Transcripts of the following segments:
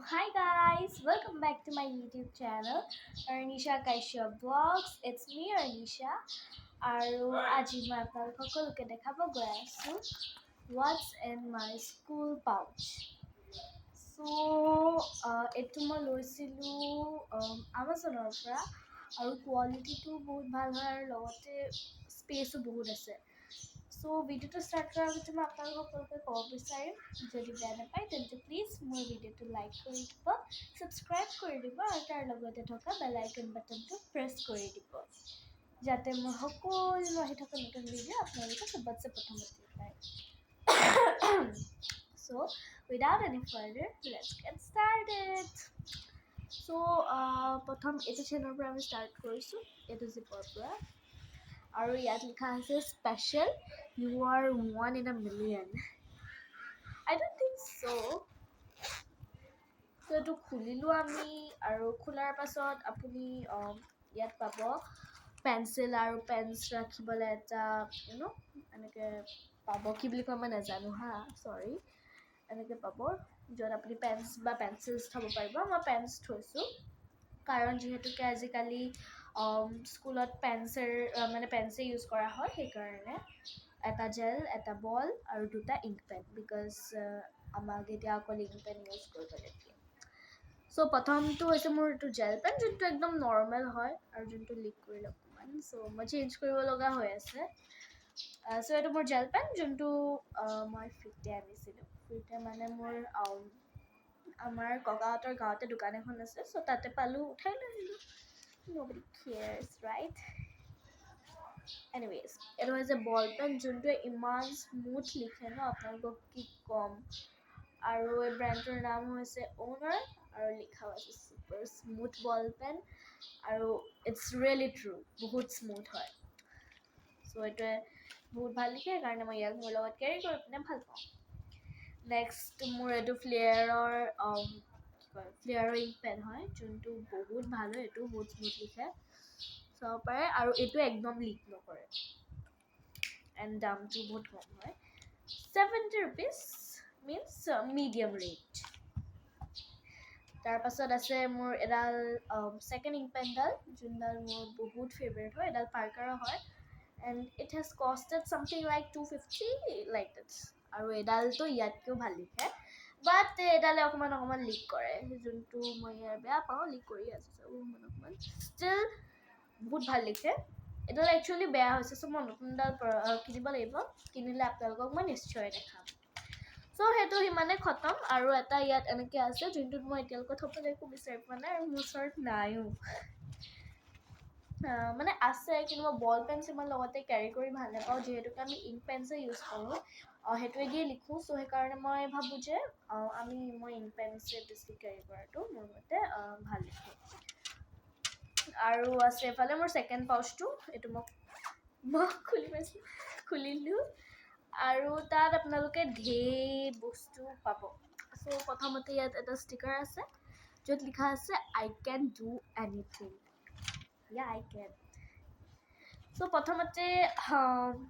Hi guys, welcome back to my YouTube channel, Arnisha Kaishya Vlogs. It's me Arnisha. আৰু আজি মই আপোনালোক সকলোকে দেখাব গৈ আছো What's in my school pouch. So এইটো মই লৈছিলোঁ Amazonৰ পৰা আৰু কোৱালিটিটো বহুত ভাল হয় আৰু লগতে স্পেচো বহুত আছে. সো ভিডিওটো ষ্টাৰ্ট কৰাৰ আগতে মই আপোনালোকক সকলোকে ক'ব বিচাৰিম যদি বেয়া নাপায় তেন্তে প্লিজ মোৰ ভিডিওটো লাইক কৰি দিব, ছাবস্ক্ৰাইব কৰি দিব আৰু তাৰ লগতে থকা বেল আইকন বাটনটো প্ৰেছ কৰি দিব যাতে মোৰ সকলো আহি থকা নতুন ভিডিঅ' আপোনালোকে চবতছে প্ৰথমতে পায়। So without any further, let's get started. So প্ৰথম এইটো চেনেলৰ পৰা আমি ষ্টাৰ্ট কৰিছোঁ, এইটো জিপৰ পৰা আৰু ইয়াত লিখা আছে special you are 1 in a million. I don't think so. So এইটো খুলিলোঁ আমি আৰু খোলাৰ পাছত আপুনি ইয়াত পাব পেঞ্চিল আৰু পেন্স ৰাখিবলৈ এটা এনেকৈ পাব, কি বুলি কয় মই নাজানো হা, চৰি। এনেকৈ পাব য'ত আপুনি পেন্স বা পেঞ্চিলছ থ'ব পাৰিব। মই পেন্স থৈছোঁ কাৰণ যিহেতুকে আজিকালি স্কুলত পেন্সেই ইউজ কৰা হয়, সেইকাৰণে এটা জেল, এটা বল আৰু দুটা ইংক পেন, বিকজ আমাক এতিয়া অকল ইংক পেন ইউজ কৰিবলৈ দিয়ে। সো প্ৰথমটো হৈছে মোৰ এইটো জেল পেন, যোনটো একদম নৰ্মেল হয় আৰু যোনটো লিকুইড অকণমান, সো মই চেঞ্জ কৰিব লগা হৈ আছে। সো এইটো মোৰ জেল পেন, যোনটো মই ফ্ৰীতে আনিছিলোঁ। ফ্ৰীতে মানে মোৰ আমাৰ ককাহঁতৰ গাঁৱতে দোকান এখন আছে, সো তাতে পালোঁ, উঠাই লৈ আহিলোঁ। Nobody cares, right? Anyways, এইটো হৈছে বল পেন, যোনটোৱে ইমান স্মুথ লিখে ন, আপোনালোকক কি ক'ম। আৰু এই ব্ৰেণ্ডটোৰ নাম হৈছে অ'নাৰ আৰু লিখাও আছে ছুপাৰ স্মুথ বল পেন আৰু ইটছ ৰিয়েলি ট্ৰু, বহুত স্মুথ হয়। চ' এইটোৱে বহুত ভাল লিখে, সেইকাৰণে মই ইয়াক মোৰ লগত কেৰি কৰি পিনে ভাল পাওঁ। নেক্সট মোৰ এইটো ফ্লেয়াৰৰ ইংক পেন হয়, যোনটো বহুত ভাল হয়, এইটো বহুত স্মুথ লিখে, চাব পাৰে, আৰু এইটো একদম লিক নকৰে এণ্ড দামটো বহুত কম হয়, 70 rupees, মিনছ মিডিয়াম ৰেট। তাৰপাছত আছে মোৰ এডাল ছেকেণ্ড ইংক পেনডাল, যোনডাল মোৰ বহুত ফেভৰেট হয়, এডাল পাৰ্কাৰৰ হয়, and it has costed something like 250 like dates. আৰু এডালটো ইয়াতকৈও ভাল লিখে, বাট এডালে অকণমান লিক কৰে, যোনটো মই ইয়াৰ বেয়া পাওঁ, লিক কৰি আছে অকণমান। ষ্টিল বহুত ভাল লিখে। এডাল একচুৱেলি বেয়া হৈছে, চ' মই নতুনডাল কিনিব লাগিব, কিনিলে আপোনালোকক মই নিশ্চয় দেখাম। চ' সেইটো সিমানে খতম। আৰু এটা ইয়াত এনেকৈ আছে, যোনটোত মই এতিয়ালৈকে থ'বলৈ একো বিচাৰি পোৱা নাই আৰু মোৰ ওচৰত নাইও, মানে আছে, কিন্তু মই বল পেন্স ইমান লগতে কেৰি কৰি ভাল নাপাওঁ, যিহেতুকে আমি ইংক পেন্সে ইউজ কৰোঁ, সেইটোৱেদিয়ে লিখোঁ। চ' সেইকাৰণে মই ভাবোঁ যে মই ইংক পেন্সে বেছি কেৰি কৰাটো মোৰ মতে ভাল লিখে। আৰু আছে এফালে মোৰ ছেকেণ্ড পাউচটো, এইটো মই খুলিলোঁ আৰু তাত আপোনালোকে ঢেৰ বস্তু পাব। চ' প্ৰথমতে ইয়াত এটা ষ্টিকাৰ আছে, য'ত লিখা আছে I can do anything. Yeah I can. চ' প্ৰথমতে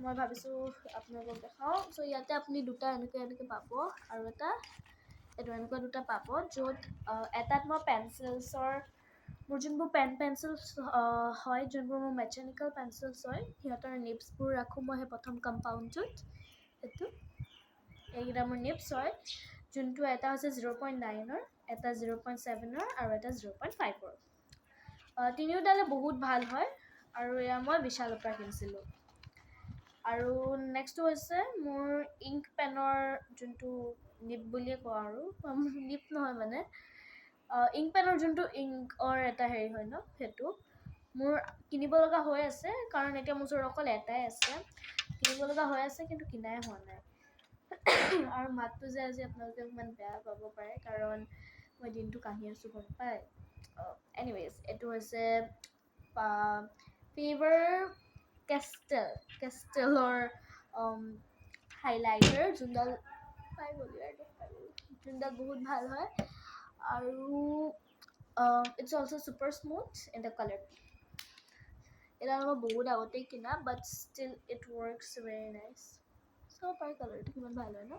মই ভাবিছোঁ আপোনালোকক দেখাওঁ। চ' ইয়াতে আপুনি দুটা এনেকৈ পাব আৰু এইটো এনেকুৱা দুটা পাব, য'ত এটাত মই মোৰ যোনবোৰ পেঞ্চিলছ হয়, যোনবোৰ মোৰ মেকানিকেল পেঞ্চিলছ হয়, সিহঁতৰ নিপছবোৰ ৰাখোঁ মই সেই প্ৰথম কম্পাউণ্ডটোত। এইকেইটা মোৰ নিপছ হয়, যোনটো এটা হৈছে 0.9ৰ, এটা 0.7ৰ আৰু এটা 0.5ৰ। তিনিওটালে বহুত ভাল হয় আৰু এয়া মই বিশালৰ পৰা কিনিছিলোঁ। আৰু নেক্সটটো হৈছে মোৰ ইংক পেনৰ যোনটো নিপ বুলিয়ে কওঁ, আৰু নিপ নহয় মানে ইংক পেনৰ যোনটো ইংকৰ এটা হেৰি হয় ন, সেইটো মোৰ কিনিব লগা হৈ আছে, কাৰণ এতিয়া মোৰ ওচৰত অকল এটাই আছে। কিনিব লগা হৈ আছে, কিন্তু কিনাই হোৱা নাই। আৰু মাতটো যে আজি আপোনালোকে ইমান বেয়া পাব পাৰে, কাৰণ মই দিনটো কাঢ়ি আছোঁ, গম পায়। এনিৱেজ, এইটো হৈছে ফেভাৰ কেষ্টেলৰ হাইলাইটাৰ, যোনডাল বহুত ভাল হয়, আৰু it's also' super smooth in the colour pink. এডাল মই বহুত আগতেই কিনা, but still it works very nice. চাব পাৰে কালাৰটো কিমান ভাল হয় ন।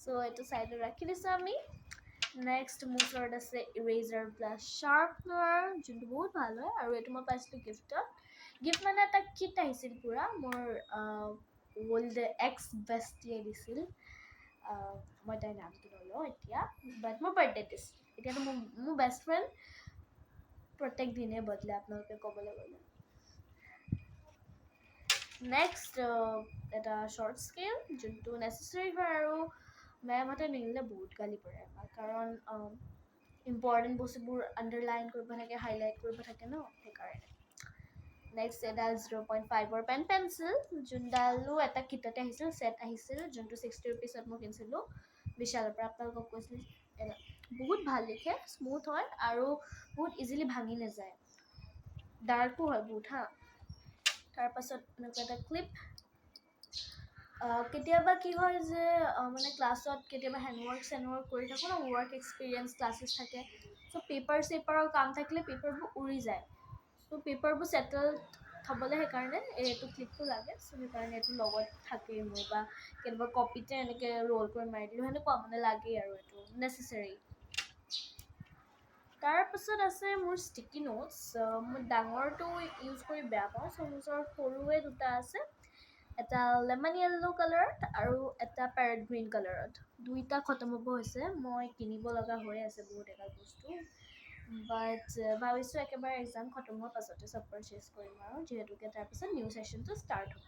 চ' এইটো চাইডত ৰাখি দিছোঁ আমি। নেক্সট মোৰ ওচৰত আছে ইৰেজাৰ প্লাছ শ্বাৰ্পনাৰ, যোনটো বহুত ভাল হয়, আৰু এইটো মই পাইছিলোঁ গিফ্টত। গিফ্ট মানে এটা কিট আহিছিল পূৰা, মোৰ ওল্ড এক্স বেষ্টিয়ে দিছিল। মই তাইৰ নামটো নলওঁ এতিয়া, বাট মোৰ বাৰ্থডে দিছিল। এতিয়াতো মোৰ বেষ্ট ফ্ৰেণ্ড প্ৰত্যেক দিনে বদলে আপোনালোকে ক'বলৈ গ'লে। নেক্সট এটা শ্বৰ্ট স্কেল, যোনটো নেচেচেৰী হয়, আৰু মেমহঁতে নিনিলে বহুত গালি পাৰে আমাক, কাৰণ ইম্পৰ্টেণ্ট বস্তুবোৰ আণ্ডাৰলাইন কৰিব থাকে, হাইলাইট কৰিব থাকে ন, সেইকাৰণে। নেক্সট এডাল 0.5ৰ পেঞ্চিল, যোনডালো এটা কিটতে আহিছিল, ছেট আহিছিল, যোনটো 60 ৰুপিছত মই কিনিছিলোঁ বিশালৰ পৰা। আপোনালোকক কৈছিলোঁ বহুত ভাল লিখে, স্মুথ হয়, আৰু বহুত ইজিলি ভাঙি নাযায়, ডাৰ্কো হয় বহুত হা। তাৰপাছত এনেকুৱা এটা ক্লিপ। কেতিয়াবা কি হয় যে মানে ক্লাছত কেতিয়াবা হেণ্ডৱৰ্ক কৰি থাকোঁ ন, ৱৰ্ক এক্সপিৰিয়েঞ্চ ক্লাছেছ থাকে, চ' পেপাৰ চেপাৰৰ কাম থাকিলে পেপাৰবোৰ উৰি যায়। চ' পেপাৰবোৰ ছেটেল থ'বলৈ সেইকাৰণে এইটো ক্লিপটো লাগে। চ' সেইকাৰণে এইটো লগত থাকেই মোৰ, বা কেতিয়াবা কপিতে এনেকৈ ৰ'ল কৰি মাৰি দিলোঁ, সেনেকুৱা মানে লাগেই, আৰু এইটো নেচেচেৰী। তাৰপাছত আছে মোৰ ষ্টিকি নোটছ। মই ডাঙৰটো ইউজ কৰি বেয়া পাওঁ, চ' মোৰ ওচৰত সৰুৱে দুটা আছে, এটা লেমন য়েল্লো কালাৰত আৰু এটা পেৰেট গ্ৰীণ কালাৰত। দুইটা খতম হ'ব হৈছে, মই কিনিব লগা হৈ আছে বহুত এগাল বস্তু, বাট ভাবিছোঁ একেবাৰে এক্সাম খতম হোৱাৰ পাছতে চব পাৰচেজ কৰিম, আৰু যিহেতুকে তাৰপিছত নিউ ছেশ্যনটো ষ্টাৰ্ট হ'ব।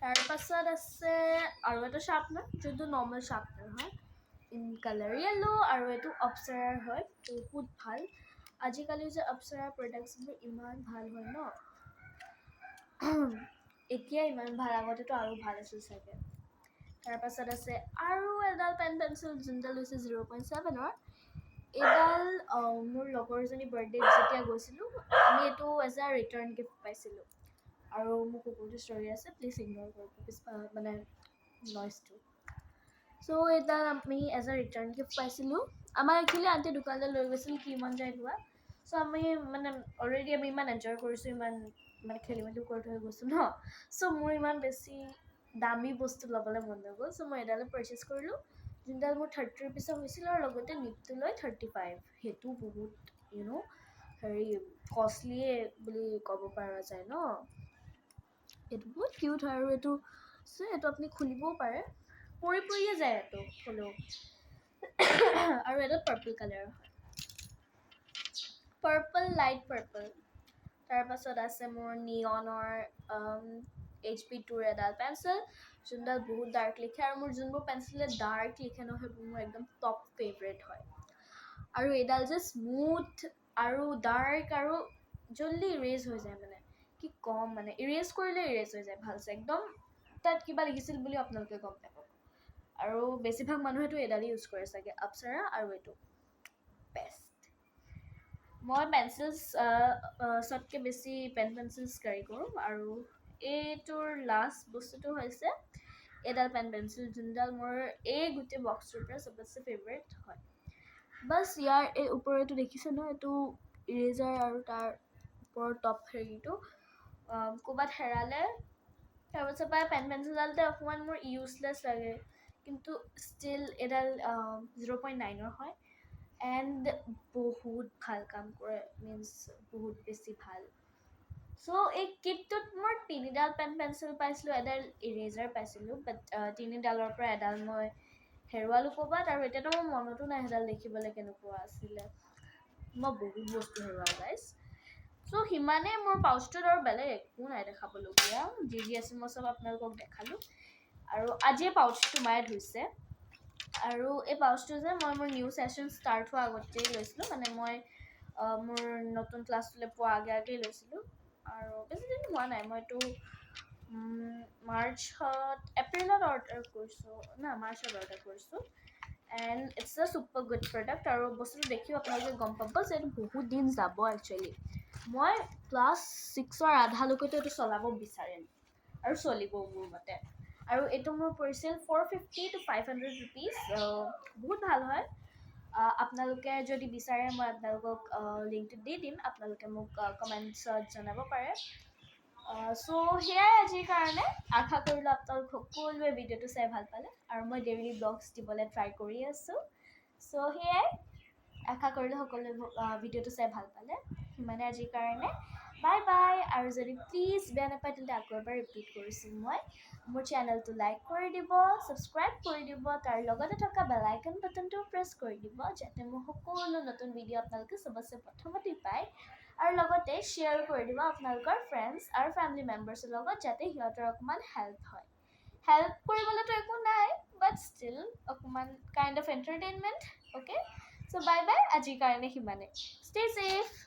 তাৰপাছত আছে আৰু এটা শ্বাৰ্পনাৰ, যোনটো নৰ্মেল শ্বাৰ্পনাৰ হয়, ইন কালাৰ য়েল্লো, আৰু এইটো অপ্সৰাৰ হয়, বহুত ভাল। আজিকালি যে অপ্সৰাৰ প্ৰডাক্টছবোৰ ইমান ভাল হয় ন, এতিয়া ইমান ভাল, আগতেতো আৰু ভাল আছিল চাগে। তাৰপাছত আছে আৰু এডাল পেঞ্চিল, যোনডাল হৈছে 0.7ৰ। এইডাল মোৰ লগৰজনী বাৰ্থডেত যেতিয়া গৈছিলোঁ, আমি এইটো এজ এ ৰিটাৰ্ণ গিফ্ট পাইছিলোঁ, আৰু মোৰ কুকুৰটো ষ্টৰি আছে, প্লিজ ইগন'ৰ কৰিব মানে নইজটো। চ' এইডাল আমি এজ এ ৰিটাৰ্ণ গিফ্ট পাইছিলোঁ। আমাৰ একচুৱেলি আণ্টি দোকানলৈ লৈ গৈছিল, কি মন যায় লোৱা। চ' আমি মানে অলৰেডি আমি ইমান এনজয় কৰিছোঁ, ইমান মানে খেলি মেলি কৰি থৈ গৈছোঁ ন, চ' মোৰ ইমান বেছি দামী বস্তু ল'বলৈ মন নগ'ল, চ' মই এডালে পাৰচেজ কৰিলোঁ, যোনডাল মোৰ 30 ৰুপিছত হৈছিল, আৰু লগতে নিবটো লৈ 35। সেইটো বহুত হেৰি কষ্টলিয়ে বুলি ক'ব পৰা যায় ন। এইটো বহুত কিউট হয়, আৰু এইটো আপুনি খুলিবও পাৰে, পৰিয়ে যায় এইটো হ'লেও। আৰু এইটো পাৰ্পল কালাৰ হয়, পাৰ্পল, লাইট পাৰ্পল। তাৰপাছত আছে মোৰ নিয়নৰ HP2ৰ এডাল পেঞ্চিল, যোনডাল বহুত ডাৰ্ক লিখে, আৰু মোৰ যোনবোৰ পেঞ্চিলে ডাৰ্ক লিখে ন, সেইবোৰ মোৰ একদম টপ ফেভৰেট হয়। আৰু এইডাল যে স্মুথ আৰু ডাৰ্ক, আৰু জল্দি ইৰেজ হৈ যায়, মানে কি ক'ম, মানে ইৰেজ কৰিলে ইৰেজ হৈ যায় ভালছে, একদম তাত কিবা লিখিছিল বুলি আপোনালোকে গম নাপাব। আৰু বেছিভাগ মানুহেতো এডালেই ইউজ কৰে চাগে, অপ্সৰা আৰু এইটো বেষ্ট। মই পেঞ্চিলছ চবতকৈ বেছি পেঞ্চিলছ কেৰি কৰোঁ, আৰু এইটোৰ লাষ্ট বস্তুটো হৈছে এইডাল পেঞ্চিল, যোনডাল মোৰ এই গোটেই বক্সটোৰ পৰা চবতছে ফেভৰেট হয়। বাছ ইয়াৰ এই ওপৰতো দেখিছে ন, এইটো ইৰেজাৰ, আৰু তাৰ ওপৰৰ টপ হেৰিটো ক'ৰবাত হেৰালে, তাৰপাছত পেঞ্চিলডালতে অকণমান মোৰ ইউজলেছ লাগে, কিন্তু ষ্টিল এডাল 0.9ৰ হয়, এণ্ড বহুত ভাল কাম কৰে, মিনছ বহুত বেছি ভাল। চ' এই কিটটোত মই 3ডাল পেঞ্চিল পাইছিলোঁ, এডাল ইৰেজাৰ পাইছিলোঁ, বাট 3ডালৰ পৰা এডাল মই হেৰুৱালোঁ ক'ৰবাত, আৰু এতিয়াতো মোৰ মনতো নাই সেইডাল দেখিবলৈ কেনেকুৱা আছিলে। মই বহুত বস্তু হেৰুৱাওঁ গাইজ। চ' সিমানেই মোৰ পাউচটোত, আৰু বেলেগ একো নাই দেখাবলগীয়া, যি আছে মই চব আপোনালোকক দেখালোঁ। আৰু আজিয়ে পাউচটো মায়ে ধুইছে, আৰু এই পাউচটো যে মই মোৰ নিউ ছেশ্যন ষ্টাৰ্ট হোৱাৰ আগতেই লৈছিলোঁ, মানে মই মোৰ নতুন ক্লাছলৈ পোৱা আগেই লৈছিলোঁ, আৰু বেছি দিন হোৱা নাই, মইতো এপ্ৰিলত অৰ্ডাৰ কৰিছোঁ, মাৰ্চত অৰ্ডাৰ কৰিছোঁ, and it's a super good product, আৰু বস্তুটো দেখিও আপোনালোকে গম পাব যে এইটো বহুত দিন যাব একচুৱেলি। মই ক্লাছ 6ৰ আধালৈকেতো এইটো চলাব বিচাৰিম, আৰু চলিব মোৰ মতে। আৰু এইটো মোৰ পৰিছিল 450 to 500 ৰুপিজ, বহুত ভাল হয়। আপোনালোকে যদি বিচাৰে মই আপোনালোকক লিংকটো দি দিম, আপোনালোকে মোক কমেণ্টছত জনাব পাৰে। চ' সেয়াই আজিৰ কাৰণে আশা কৰিলোঁ আপোনালোক সকলোৱে ভিডিঅ'টো চাই ভাল পালে আৰু মই ডেইলি ব্লগছ দিবলৈ ট্ৰাই কৰি আছোঁ চ' সেয়াই আশা কৰিলোঁ সকলোৱে ভিডিঅ'টো চাই ভাল পালে সিমানে আজিৰ কাৰণে বাই বাই আৰু যদি প্লিজ বেয়া নাপায় তেন্তে আকৌ এবাৰ ৰিপিট কৰিছোঁ মই মোৰ চেনেলটো লাইক কৰি দিব ছাবস্ক্ৰাইব কৰি দিব তাৰ লগতে থকা বেল আইকন বাটনটো প্ৰেছ কৰি দিব যাতে মোৰ সকলো নতুন ভিডিঅ' আপোনালোকে চবতছে প্ৰথমতেই পায় আৰু লগতে শ্বেয়াৰ কৰি দিব আপোনালোকৰ ফ্ৰেণ্ডছ আৰু ফেমিলি মেম্বাৰ্ছৰ লগত যাতে সিহঁতৰ অকণমান হেল্প হয় হেল্প কৰিবলৈতো একো নাই বাট ষ্টিল অকণমান kind of entertainment okay so' bye bye আজিৰ কাৰণে সিমানে ষ্টে ছেফ